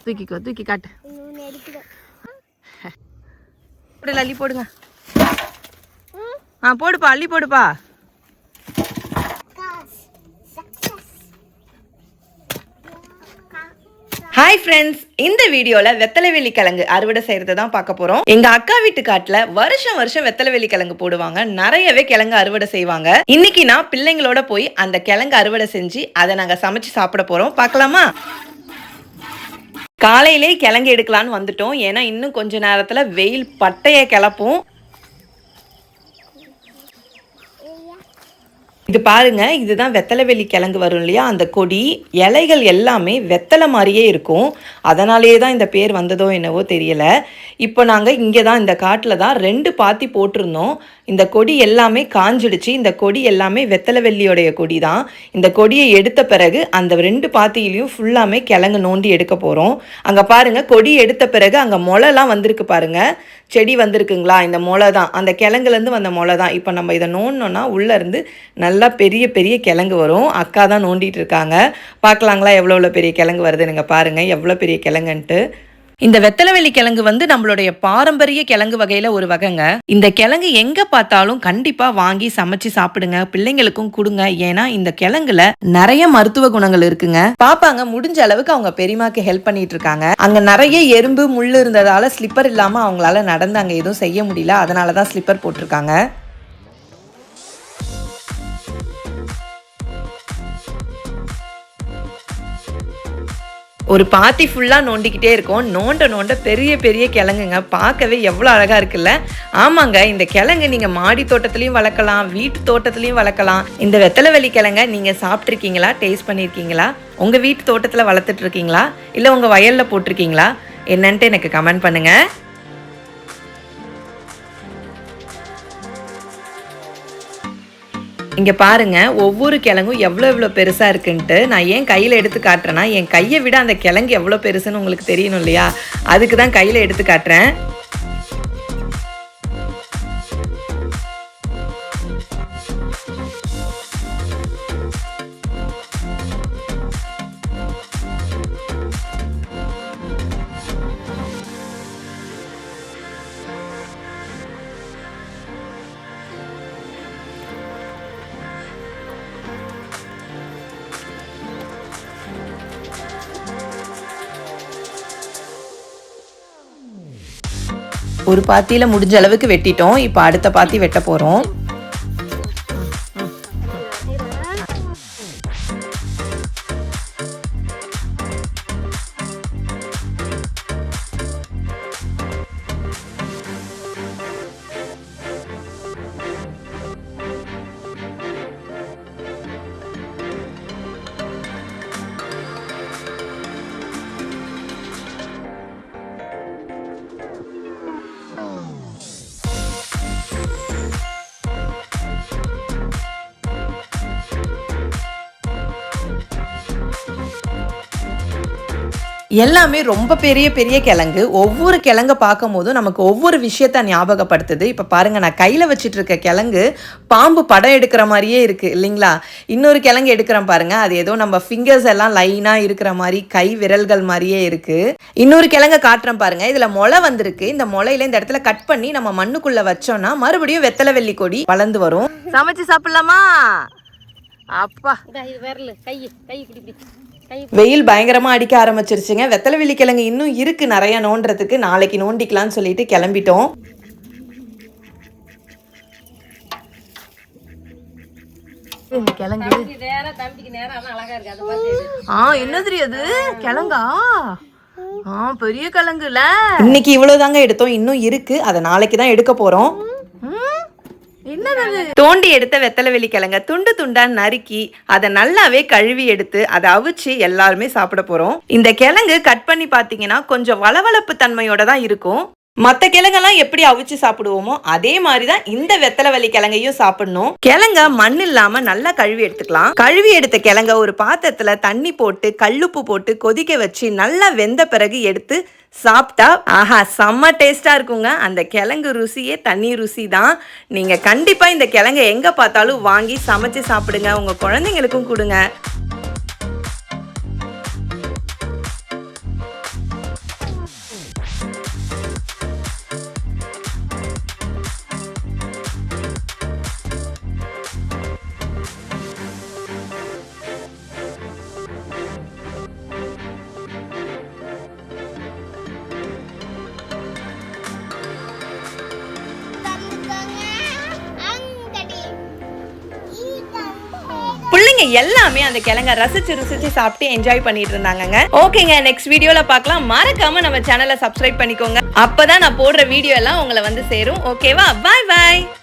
தூக்கிக்கோ, தூக்கி காட்டு. அள்ளி போடுங்க. போடுப்பா, அள்ளி போடுப்பா. ஹாய் ஃப்ரெண்ட்ஸ், இந்த வீடியோவில் வெத்தலைவெளி கிழங்கு அறுவடை செய்கிறத தான் பார்க்க போகிறோம். எங்கள் அக்கா வீட்டு காட்டில் வருஷம் வருஷம் வெத்தலைவெளி கிழங்கு போடுவாங்க. நிறையவே கிழங்கு அறுவடை செய்வாங்க. இன்னைக்கு நான் பிள்ளைங்களோட போய் அந்த கிழங்கு அறுவடை செஞ்சு அதை நாங்கள் சமைச்சு சாப்பிட போகிறோம். பார்க்கலாமா? காலையிலே கிழங்கு எடுக்கலான்னு வந்துட்டோம். ஏன்னா இன்னும் கொஞ்ச நேரத்தில் வெயில் பட்டையை கிளப்பும். இது பாருங்க, இதுதான் வெத்தலைவெளி கிழங்கு வரும் இல்லையா, அந்த கொடி. இலைகள் எல்லாமே வெத்தலை மாதிரியே இருக்கும். அதனாலேயே தான் இந்த பேர் வந்ததோ என்னவோ தெரியல. இப்போ நாங்கள் இங்கே தான் இந்த காட்டில் தான் 2 பாத்தி போட்டிருந்தோம். இந்த கொடி எல்லாமே காஞ்சிடுச்சு. இந்த கொடி எல்லாமே வெத்தலைவெள்ளியோடைய கொடி தான். இந்த கொடியை எடுத்த பிறகு அந்த 2 பாத்தியிலையும் ஃபுல்லாமே கிழங்கு நோண்டி எடுக்க போகிறோம். அங்கே பாருங்கள், கொடி எடுத்த பிறகு அங்கே முளைலாம் வந்திருக்கு பாருங்கள். செடி வந்திருக்குங்களா, இந்த முளை தான், அந்த கிழங்குலேருந்து வந்த முளை தான். இப்போ நம்ம இதை நோண்டினோன்னா உள்ளேருந்து நல்லா பெரிய பெரிய கிழங்கு வரும். அக்கா தான் நோண்டிட்டு இருக்காங்க. பார்க்கலாங்களா எவ்வளோ பெரிய கிழங்கு வருது? நீங்கள் பாருங்கள் எவ்வளோ பெரிய கிழங்குன்ட்டு. இந்த வெத்தலைவெளி கிழங்கு நம்மளுடைய பாரம்பரிய கிழங்கு வகையில ஒரு வகைங்க. இந்த கிழங்கு எங்க பார்த்தாலும் கண்டிப்பா வாங்கி சமைச்சு சாப்பிடுங்க, பிள்ளைங்களுக்கும் கொடுங்க. ஏன்னா இந்த கிழங்குல நிறைய மருத்துவ குணங்கள் இருக்குங்க. பாப்பாங்க முடிஞ்ச அளவுக்கு அவங்க பெரியமாக்கு ஹெல்ப் பண்ணிட்டு இருக்காங்க. அங்க நிறைய எறும்பு முள்ளு இருந்ததால ஸ்லிப்பர் இல்லாம அவங்களால நடந்து அங்க எதுவும் செய்ய முடியல. அதனாலதான் ஸ்லிப்பர் போட்டிருக்காங்க. ஒரு பாத்தி ஃபுல்லாக நோண்டிக்கிட்டே இருக்கும். நோண்ட நோண்ட பெரிய பெரிய கிழங்குங்க. பார்க்கவே எவ்வளோ அழகாக இருக்குல்ல? ஆமாங்க, இந்த கிழங்கு நீங்கள் மாடி தோட்டத்துலையும் வளர்க்கலாம், வீட்டு தோட்டத்துலையும் வளர்க்கலாம். இந்த வெத்தலைவெளி கிழங்க நீங்கள் சாப்பிட்ருக்கீங்களா, டேஸ்ட் பண்ணியிருக்கீங்களா? உங்கள் வீட்டு தோட்டத்தில் வளர்த்துட்டு இருக்கீங்களா, இல்லை உங்கள் வயலில் போட்டிருக்கீங்களா? என்னன்ட்டு எனக்கு கமெண்ட் பண்ணுங்கள். இங்கே பாருங்க, ஒவ்வொரு கிழங்கும் எவ்வளோ பெருசாக இருக்குன்ட்டு. நான் ஏன் கையில் எடுத்து காட்டுறேன்னா, என் கையை விட அந்த கிழங்கு எவ்வளோ பெருசுன்னு உங்களுக்கு தெரியணும் இல்லையா? அதுக்கு தான் கையில் எடுத்து காட்டுறேன். ஒரு பாத்தியில் முடிஞ்ச அளவுக்கு வெட்டிட்டோம். இப்போ அடுத்த பாத்தி வெட்ட போகிறோம். எல்லாமே ரொம்ப பெரிய பெரிய கிழங்கு. ஒவ்வொரு கிழங்க பார்க்கும் போதும் நமக்கு ஒவ்வொரு விஷயத்த ஞாபகப்படுத்துது. இப்போ பாருங்க, நான் கையில் வச்சுட்டு இருக்க கிழங்கு பாம்பு படம் எடுக்கிற மாதிரியே இருக்கு இல்லைங்களா? இன்னொரு கிழங்கு எடுக்கிறேன் பாருங்க, அது ஏதோ நம்ம ஃபிங்கர்ஸ் எல்லாம் லைனா இருக்கிற மாதிரி, கை விரல்கள் மாதிரியே இருக்கு. இன்னொரு கிழங்க காட்டுறேன் பாருங்க, இதுல முளை வந்திருக்கு. இந்த முளையில இந்த இடத்துல கட் பண்ணி நம்ம மண்ணுக்குள்ள வச்சோம்னா மறுபடியும் வெத்தலைவெள்ளி கொடி வளர்ந்து வரும். சமைச்சு சாப்பிடலாமா? அப்பா, வெயில் பயங்கரமா அடிக்க ஆரம்பிச்சிருச்சுங்க. வெத்தலைவெளி கிழங்கு இன்னும் இருக்கு நிறைய நோண்டுறதுக்கு. நாளைக்கு நோண்டிக்கலாம்னு சொல்லிட்டு கிளம்பிட்டோம். என்ன தெரியாது கிழங்கா? பெரிய கிழங்குல இன்னைக்கு இவ்வளவுதாங்க எடுத்தோம். இன்னும் இருக்கு, அதை நாளைக்கு தான் எடுக்க போறோம். தோண்டி எடுத்த வெத்தலைவெளி கிழங்க துண்டு துண்டா நறுக்கி அதை நல்லாவே கழுவி எடுத்து அதை அவிச்சு எல்லாருமே சாப்பிட போறோம். இந்த கிழங்கு கட் பண்ணி பாத்தீங்கன்னா கொஞ்சம் வளவளப்பு தன்மையோட தான் இருக்கும். மற்ற கிழங்கெல்லாம் எப்படி அவிச்சு சாப்பிடுவோமோ அதே மாதிரிதான் இந்த வெத்தலைவெளி கிழங்கையும் சாப்பிடணும். கிழங்க மண் இல்லாம நல்லா கழுவி எடுத்துக்கலாம். கழுவி எடுத்த கிழங்க ஒரு பாத்திரத்துல தண்ணி போட்டு கல்லுப்பு போட்டு கொதிக்க வச்சு நல்லா வெந்த பிறகு எடுத்து சாப்பிட்டா ஆஹா செம்ம டேஸ்டா இருக்குங்க. அந்த கிழங்கு ருசியே தண்ணி ருசி தான். நீங்க கண்டிப்பா இந்த கிழங்கை எங்க பார்த்தாலும் வாங்கி சமைச்சு சாப்பிடுங்க, உங்க குழந்தைங்களுக்கும் கொடுங்க. பிள்ளைங்க எல்லாமே அந்த கிழங்க ரசிச்சு சாப்பிட்டு என்ஜாய் பண்ணிட்டு இருந்தாங்கங்க. ஓகேங்க, நெக்ஸ்ட் வீடியோல பார்க்கலாம். மறக்காம நம்ம சேனலை சப்ஸ்கிரைப் பண்ணிக்கோங்க. அப்பதான் நான் போடுற வீடியோ எல்லாம் உங்களை வந்து சேரும். ஓகேவா? பாய் பாய்.